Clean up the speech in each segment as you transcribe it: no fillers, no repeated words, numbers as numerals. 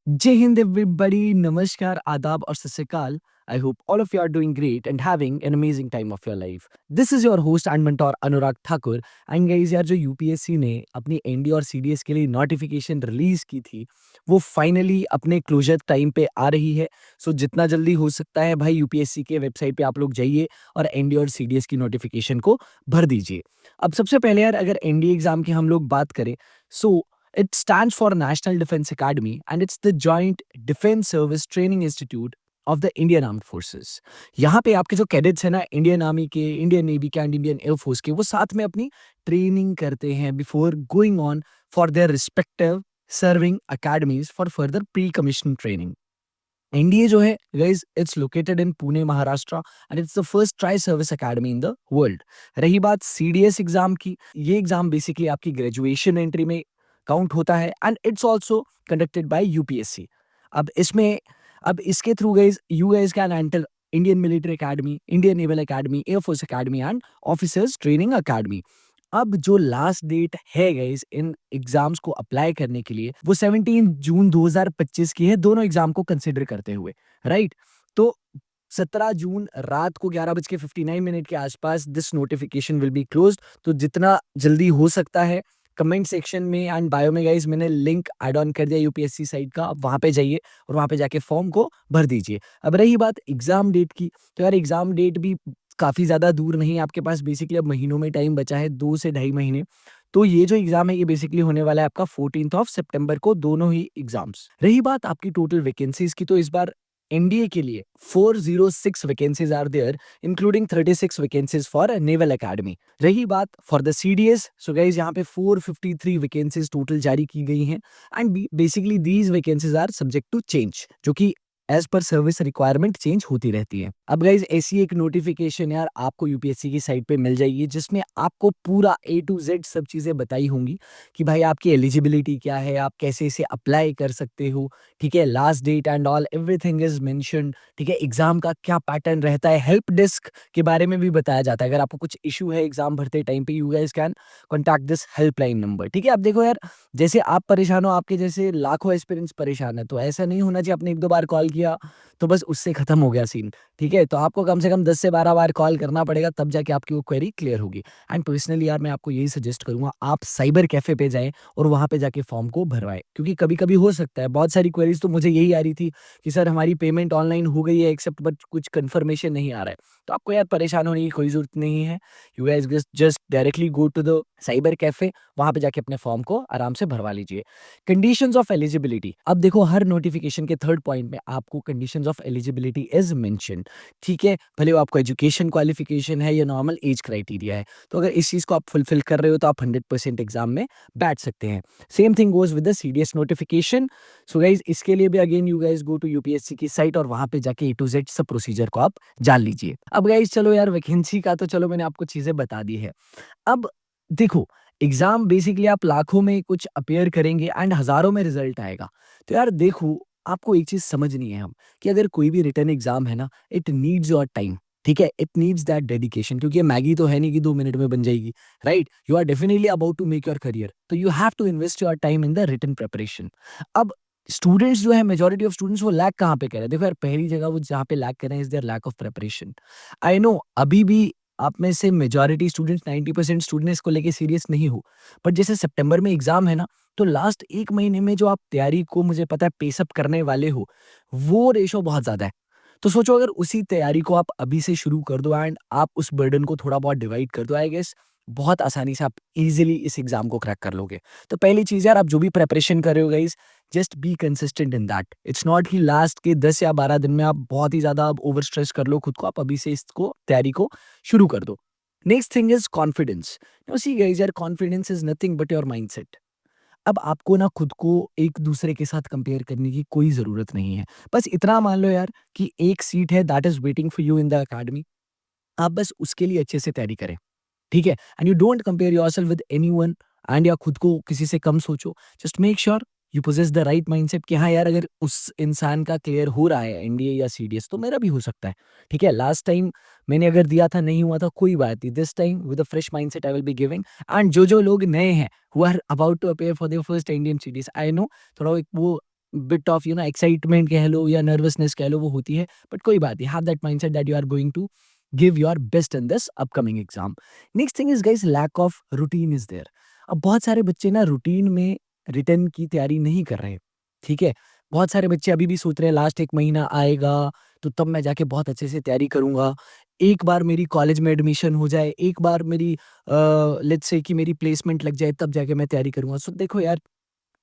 Jai Hind, everybody. Namaskar, Adab, or Sasakal. I hope all of you are doing great and having an amazing time of your life. This is your host and mentor Anurag Thakur. And guys, यार जो UPSC ने अपनी ND और CDS के लिए notification release की थी, वो फाइनली अपने क्लोजर टाइम पे आ रही है. सो जितना जल्दी हो सकता है भाई यूपीएससी के वेबसाइट पे आप लोग जाइए और एनडी और सीडीएस की नोटिफिकेशन को भर दीजिए. अब सबसे पहले यार अगर एनडी एग्जाम की हम लोग बात करें, सो it stands for National Defense Academy and it's the Joint Defense Service Training Institute of the Indian Armed Forces. यहाँ पे आपके जो कैडेट्स हैं ना, इंडियन आर्मी के, इंडियन नेवी के एंड इंडियन एयरफोर्स के, वो साथ में अपनी ट्रेनिंग करते हैं before going on for their respective serving academies for further pre commission training. NDA जो है guys, it's located in Pune Maharashtra and it's the first tri service academy in the world. रही बात सीडीएस एग्जाम की, ये exam basically आपकी graduation entry में count होता है and it's also conducted by UPSC. अब इसके through guys you guys can enter Indian military academy, Indian naval academy, air force academy and officers training academy. अब जो लास्ट डेट है guys in exams को apply करने के लिए, वो 17 जून 2025 की है, दोनों एग्जाम को कंसिडर करते हुए, राइट? तो 17 जून रात को 11:59 के आसपास this notification will be closed. तो जितना जल्दी हो सकता है, कमेंट सेक्शन में एंड बायो में गाइस मैंने लिंक ऐड ऑन कर दिया यूपीएससी साइट का, आप वहाँ पे जाइए और वहाँ पे जाके फॉर्म को भर दीजिए. अब रही बात एग्जाम डेट की, तो यार एग्जाम डेट भी काफ़ी ज़्यादा दूर नहीं है, आपके पास बेसिकली अब महीनों में टाइम बचा है, 2 से ढाई महीने. तो ये जो एग्ज़ाम है ये बेसिकली होने वाला है आपका 14th ऑफ सितंबर को, दोनों ही एग्ज़ाम्स. रही बात आपकी टोटल वैकेंसीज़ की, तो इस बार एनडीए के लिए 406 vacancies are there, including 36 vacancies for naval academy. रही बात for the CDS, so guys यहाँ पे 453 वैकेंसीज़ टोटल जारी की गई हैं and basically these vacancies are subject to change, जो कि as per service requirement change होती रहती है. अब गाइज ऐसी एक नोटिफिकेशन यार आपको यूपीएससी की साइट पे मिल जाएगी, जिसमें आपको पूरा ए टू जेड सब चीज़ें बताई होंगी कि भाई आपकी एलिजिबिलिटी क्या है, आप कैसे इसे अप्लाई कर सकते हो, ठीक है, last date and all everything is mentioned, ठीक है, एग्जाम का क्या पैटर्न रहता है, हेल्प डेस्क के बारे में भी बताया जाता है. अगर आपको कुछ इशू है एग्जाम भरते टाइम पे, you guys can contact this helpline number. ठीक है, अब देखो यार, जैसे आप परेशान हो, आपके जैसे लाखों एस्पिरेंट्स परेशान है, तो ऐसा नहीं होना चाहिए आपने एक दो बार कॉल किया तो बस उससे खत्म हो गया सीन. ठीक है, तो आपको कम से कम 10 से 12 बार कॉल करना पड़ेगा, तब जाके आपकी वो क्वेरी क्लियर होगी. एंड पर्सनली यार मैं आपको यही सजेस्ट करूंगा, आप साइबर कैफे पे जाएं और वहां पे जाके फॉर्म को भरवाएं, क्योंकि कभी कभी हो सकता है, बहुत सारी क्वेरीज तो मुझे यही आ रही थी कि सर हमारी पेमेंट ऑनलाइन हो गई है एक्सेप्ट, बट कुछ कंफर्मेशन नहीं आ रहा है. तो आपको यार परेशान होने की कोई जरूरत नहीं है. You guys just directly go to the cyber cafe, वहां पे जाके अपने फॉर्म को आराम से भरवा लीजिए. कंडीशंस ऑफ एलिजिबिलिटी, अब देखो हर नोटिफिकेशन के थर्ड पॉइंट में आपको conditions of eligibility is mentioned. ठीक है, भले वो आपको एजुकेशन क्वालिफिकेशन है या नॉर्मल एज क्राइटेरिया है, तो अगर इस चीज़ को आप फुलफिल कर रहे हो तो आप 100% एग्जाम में बैठ सकते हैं. Same thing goes with the CDS notification. So guys इसके लिए भी again you guys go to UPSC की साइट और वहां पे जाके ए टू जेड सब प्रोसीजर को आप जान लीजिए. अब गाइज चलो यार, वैकेंसी का तो चलो मैंने आपको चीजें बता दी है. अब देखो, एग्जाम बेसिकली आप लाखों में कुछ अपीयर करेंगे एंड हजारों में रिजल्ट आएगा. तो यार देखो, आपको एक चीज समझनी है हम, कि अगर कोई भी रिटर्न एग्जाम है ना, इट नीड्स योर टाइम. ठीक है, इट नीड्स दैट डेडिकेशन, क्योंकि ये मैगी तो है नहीं कि 2 मिनट में बन जाएगी, right? You are definitely about to make your career, तो you have to invest your time in the written preparation. अब स्टूडेंट्स जो है, मेजोरिटी ऑफ स्टूडेंट्स वो लैक कहाँ पे कर रहे हैं? देखो यार, पहली जगह वो जहाँ पे लैक कर रहे हैं is there lack of preparation. I know अभी भी आप में से मेजॉरिटी स्टूडेंट्स, 90% स्टूडेंट्स इसको लेके सीरियस नहीं हो, बट जैसे सितंबर में एग्जाम है ना, तो लास्ट 1 महीने में जो आप तैयारी को मुझे पता है पेसअप करने वाले हो, वो रेशो बहुत ज़्यादा है. तो सोचो अगर उसी तैयारी को आप अभी से शुरू कर दो एंड आप उस बर्डन को थोड़ा बहुत डिवाइड कर दो, आई गेस बहुत आसानी से आप इजीली इस एग्जाम को क्रैक कर लोगे. तो पहली चीज़ यार, आप जो भी प्रिपरेशन कर रहे हो guys, just be consistent in that. It's not कि लास्ट के 10 या 12 दिन में आप बहुत ही ज़्यादा ओवर स्ट्रेस कर लो खुद को, आप अभी से इसको तैयारी को शुरू कर दो. Next thing is confidence. Now see guys यार, confidence is nothing but your mindset. अब आपको ना खुद को एक दूसरे के साथ कंपेयर करने की कोई ज़रूरत नहीं है. बस इतना मान लो यार कि एक सीट है that is waiting for you in the academy. आप बस उसके लिए अच्छे से तैयारी करें, ठीक है? And you don't compare yourself with anyone and या खुद को किसी से कम सोचो. Just make sure you possess the right mindset कि हाँ यार, अगर उस इंसान का क्लियर हो रहा है एनडीए या सीडीएस, तो मेरा भी हो सकता है. ठीक है, लास्ट टाइम मैंने अगर दिया था, नहीं हुआ था, कोई बात नहीं. This time with a fresh mindset I will be giving. And जो लोग नए हैं, who are about to appear for their first Indian CDS, I know थोड़ा एक वो बिट ऑफ एक्साइटमेंट कह लो या नर्वसनेस कह लो, वो होती है, बट कोई बात नहीं, have that mindset that you are going to give your best in this upcoming exam. Next thing is guys, lack of routine is there. अब बहुत सारे बच्चे ना रूटीन में रिटर्न की तैयारी नहीं कर रहे, ठीक है। बहुत सारे बच्चे अभी भी सोच रहे हैं लास्ट एक महीना आएगा तो तब मैं जाके बहुत अच्छे से तैयारी करूंगा, एक बार मेरी कॉलेज में एडमिशन हो जाए, एक बार मेरी लेट्स से कि मेरी प्लेसमेंट लग जाए, तब जाके मैं तैयारी करूंगा। सो देखो यार,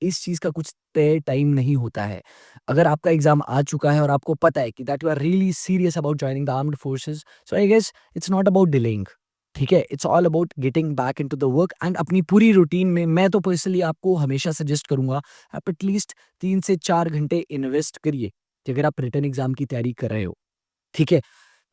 इस चीज़ का कुछ तय टाइम नहीं होता है। अगर आपका एग्ज़ाम आ चुका है और आपको पता है कि that you are really serious about joining the armed forces, so I guess it's not about delaying, ठीक है? It's all about getting back into the work and अपनी पूरी रूटीन में मैं तो पर्सनली आपको हमेशा सजेस्ट करूँगा, आप एटलीस्ट 3 से 4 घंटे इन्वेस्ट करिए, कि अगर आप रिटन एग्ज़ाम की तैयारी कर रहे हो, ठीक है?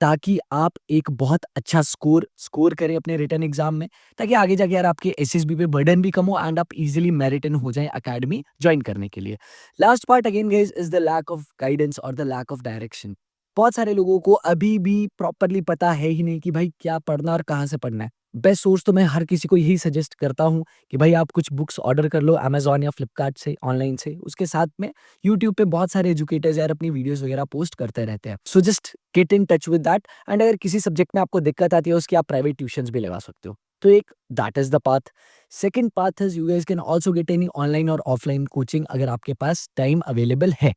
ताकि आप एक बहुत अच्छा स्कोर स्कोर करें अपने रिटन एग्जाम में, ताकि आगे जाके यार आपके एसएसबी पे बर्डन भी कम हो एंड आप इजीली मेरिट इन हो जाएं अकेडमी ज्वाइन करने के लिए। Last part again guys is the lack of guidance और द लैक ऑफ डायरेक्शन। बहुत सारे लोगों को अभी भी प्रॉपरली पता है ही नहीं कि भाई क्या पढ़ना और कहाँ से पढ़ना है। बेस्ट सोर्स तो मैं हर किसी को यही सजेस्ट करता हूँ कि भाई आप कुछ बुक्स ऑर्डर कर लो अमेजोन या फ्लिपकार्ट से, ऑनलाइन से। उसके साथ में यूट्यूब पे बहुत सारे एजुकेटर्स यार अपनी वीडियोस वगैरह पोस्ट करते रहते हैं। सो just get in touch with that and अगर किसी सब्जेक्ट में आपको दिक्कत आती है उसकी आप प्राइवेट ट्यूशंस भी लगा सकते हो। तो एक that is the path. Second path is you guys can also get any online और ऑफलाइन कोचिंग अगर आपके पास टाइम अवेलेबल है,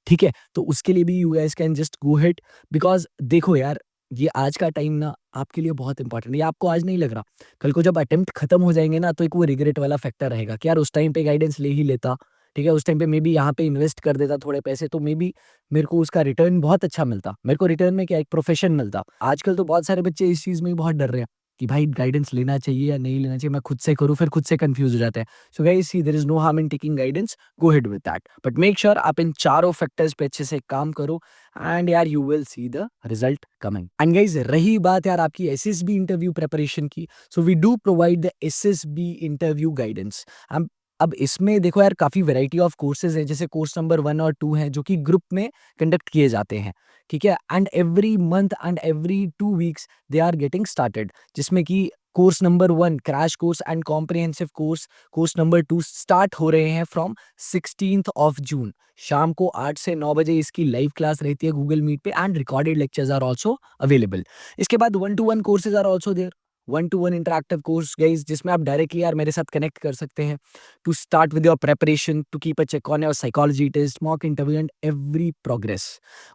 ठीक है? तो उसके लिए भी you guys can just go hit, because देखो यार, ये आज का टाइम ना आपके लिए बहुत इंपॉर्टेंट है। ये आपको आज नहीं लग रहा, कल को जब अटेम्प्ट खत्म हो जाएँगे ना तो एक वो रिग्रेट वाला फैक्टर रहेगा कि यार उस टाइम पे गाइडेंस ले ही लेता, ठीक है? उस टाइम पे मे बी यहाँ पे इन्वेस्ट कर देता थोड़े पैसे, तो मे बी मेरे को उसका रिटर्न बहुत अच्छा मिलता। मेरे को रिटर्न में क्या, एक प्रोफ़ेशन मिलता। आजकल तो बहुत सारे बच्चे इस चीज़ में भी बहुत डर रहे हैं कि भाई गाइडेंस लेना चाहिए या नहीं लेना चाहिए, मैं खुद से करूँ, फिर खुद से कन्फ्यूज़ हो जाते हैं। So guys see, there is no harm in taking guidance, go ahead with that. But make sure आप इन चारों फैक्टर्स पे अच्छे से काम करो एंड यार you will see the result coming. And guys रही बात यार आपकी एसएसबी इंटरव्यू प्रिपरेशन की, so we do provide the SSB interview guidance. हम अब इसमें देखो यार काफ़ी वैरायटी ऑफ कोर्सेज़ हैं, जैसे कोर्स नंबर 1 और 2 हैं जो कि ग्रुप में कंडक्ट किए जाते हैं, ठीक है? And every month and every 2 weeks they are getting started, जिसमें कि course number 1 crash course and comprehensive course, course number 2 start हो रहे हैं फ्रॉम 16th ऑफ जून। शाम को 8 से 9 बजे इसकी लाइव क्लास रहती है गूगल मीट पे and recorded lectures are also available. इसके बाद 1 to 1 courses are also there. 1 to 1 interactive course guys, जिसमें आप डायरेक्टली यार मेरे साथ कनेक्ट कर सकते हैं to start with your preparation, to keep a check on your psychology test, mock interview and every progress.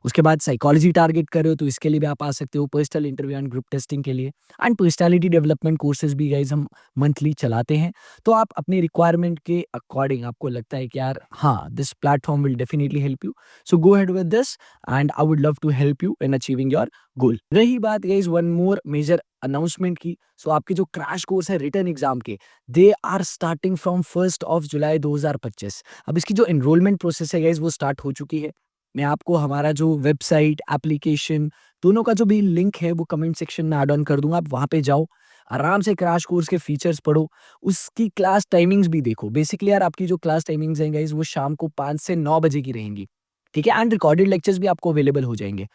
उसके बाद साइकोलॉजी टारगेट कर रहे हो तो इसके लिए भी आप आ सकते हो, personal interview and group testing के लिए। एंड पर्सनैलिटी डेवलपमेंट कोर्सेज भी गाइस हम मंथली चलाते हैं। तो आप अपनी रिक्वायरमेंट के अकॉर्डिंग आपको लगता है कि यार हाँ, this platform will definitely help you, so go ahead with this and I would love to help you in achieving your goal. रही बात guys one more major announcement की, सो आपके जो क्रैश कोर्स है रिटन एग्जाम के, they are starting from 1st of July 2025। अब इसकी जो एनरोलमेंट प्रोसेस है गाइस वो स्टार्ट हो चुकी है। मैं आपको हमारा जो वेबसाइट, एप्लीकेशन, दोनों का जो भी लिंक है वो कमेंट सेक्शन में ऐड ऑन कर दूंगा, आप वहाँ पे जाओ, आराम से क्रैश कोर्स के फीचर्स पढ़ो, उसकी क्लास टाइमिंग्स भी देखो। बेसिकली यार आपकी जो क्लास टाइमिंग्स हैं गाइस वो शाम को 5 से 9 बजे की रहेंगी, ठीक है? एंड रिकॉर्डेड लेक्चर्स भी आपको अवेलेबल हो जाएँगे।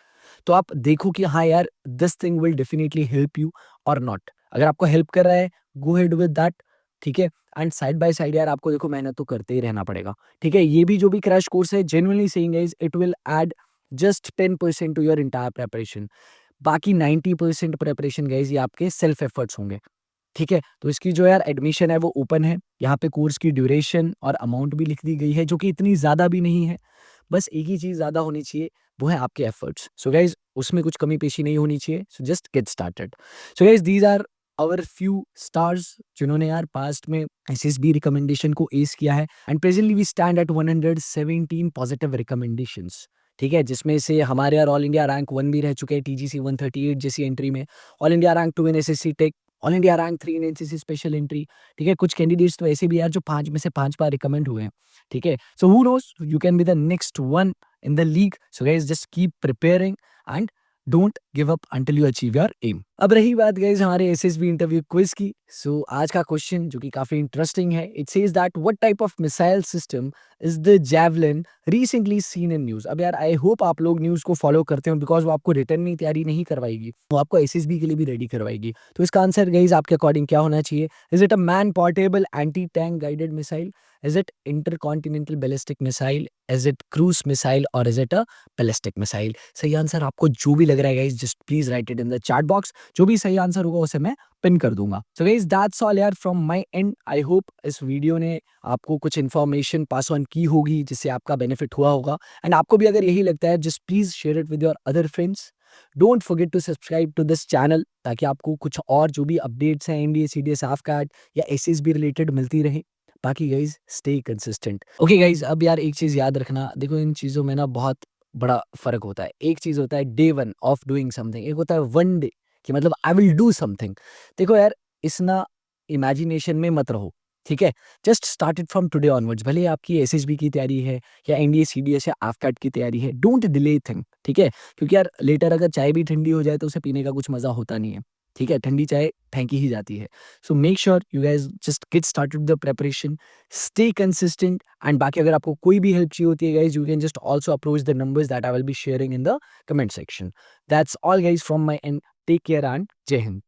तो आप देखो कि हाँ यार, this thing will definitely help you और नॉट। अगर आपको हेल्प कर रहा है, गो अहेड विद दैट, ठीक है? एंड साइड बाय साइड यार आपको देखो मेहनत तो करते ही रहना पड़ेगा, ठीक है? ये भी जो भी क्रैश कोर्स है, genuinely saying guys, it will add just 10% to your entire preparation. बाकी 90% प्रिपरेशन गाइस ये आपके सेल्फ एफर्ट्स होंगे, ठीक है? तो इसकी जो यार एडमिशन है वो ओपन है। यहाँ पे कोर्स की ड्यूरेशन और अमाउंट भी लिख दी गई है जो कि इतनी ज़्यादा भी नहीं है। बस एक ही चीज़ ज़्यादा होनी चाहिए, वो है आपके एफर्ट्स। सो गाइज़ उसमें कुछ कमी-पेशी नहीं होनी चाहिए। So just get started. So guys these are our few stars जिन्होंने यार पास्ट में एसएसबी रिकमेंडेशन को एस किया है and presently we stand at 117 positive recommendations, ठीक है? जिसमें से हमारे यार ऑल इंडिया रैंक 1 भी रह चुके हैं टीजीसी 138 जैसी एंट्री में, ऑल इंडिया रैंक 2 इन SSC tech, all India rank 3 इन एनसीसी स्पेशल एंट्री, ठीक है? कुछ कैंडिडेट्स तो ऐसे भी यार जो 5 में से 5 बार रिकमेंड हुए हैं, ठीक है? So who knows, you can be the next one in the league. So guys, just keep preparing and don't give up until you achieve your aim. अब रही बात गाइस हमारे एसएसबी इंटरव्यू क्विज की। सो आज का क्वेश्चन जो कि काफी इंटरेस्टिंग है, it says that what type of missile system is the javelin recently seen in news. अब यार आई होप आप लोग न्यूज को फॉलो करते हो, बिकॉज वो आपको रिटर्न में तैयारी नहीं करवाएगी, वो आपको एसएसबी के लिए भी रेडी करवाएगी। तो इसका आंसर गाइस आपके अकॉर्डिंग क्या होना चाहिए? Is it a man portable anti tank guided missile? Is it intercontinental ballistic missile? Is it cruise missile? और is it a ballistic missile? सही आंसर आपको जो भी लग रहा है guys, just please write it in the chat box. जो भी सही आंसर होगा उसे मैं पिन कर दूंगा। सो गाइस दैट्स ऑल यार from my and. I hope इस वीडियो ने आपको कुछ इन्फॉर्मेशन पास ऑन की होगी जिससे आपका बेनिफिट हुआ होगा। एंड आपको भी अगर यही लगता है, just please share it with your other friends. Don't forget to subscribe to this channel, ताकि आपको कुछ और जो भी अपडेट्स हैं एनडीए सीडीएस AFCAT या एसएसबी रिलेटेड मिलती रहे। बाकी guys stay consistent. Okay guys, अब यार एक चीज याद रखना, देखो इन चीजों में ना बहुत बड़ा फ़र्क होता है। एक चीज़ होता है डे 1 ऑफ डूइंग समथिंग, एक होता है 1 डे कि मतलब आई विल डू समथिंग। देखो यार, इस ना इमेजिनेशन में मत रहो, ठीक है? Just start it from today onwards. भले ही आपकी एसएसबी की तैयारी है या एनडीए सीडीएस या AFCAT की तैयारी है, डोंट डिले थिंग, ठीक है? क्योंकि यार लेटर अगर चाय भी ठंडी हो जाए तो उसे पीने का कुछ मज़ा होता नहीं है, ठीक है? ठंडी चाय फेंकी ही जाती है। So make sure you guys just get started with the preparation, stay consistent. And बाकी अगर आपको कोई भी हेल्प चाहिए होती है guys, you can just also approach the numbers that I will be sharing in the comment section. That's all guys from my end. Take care and जय हिंद।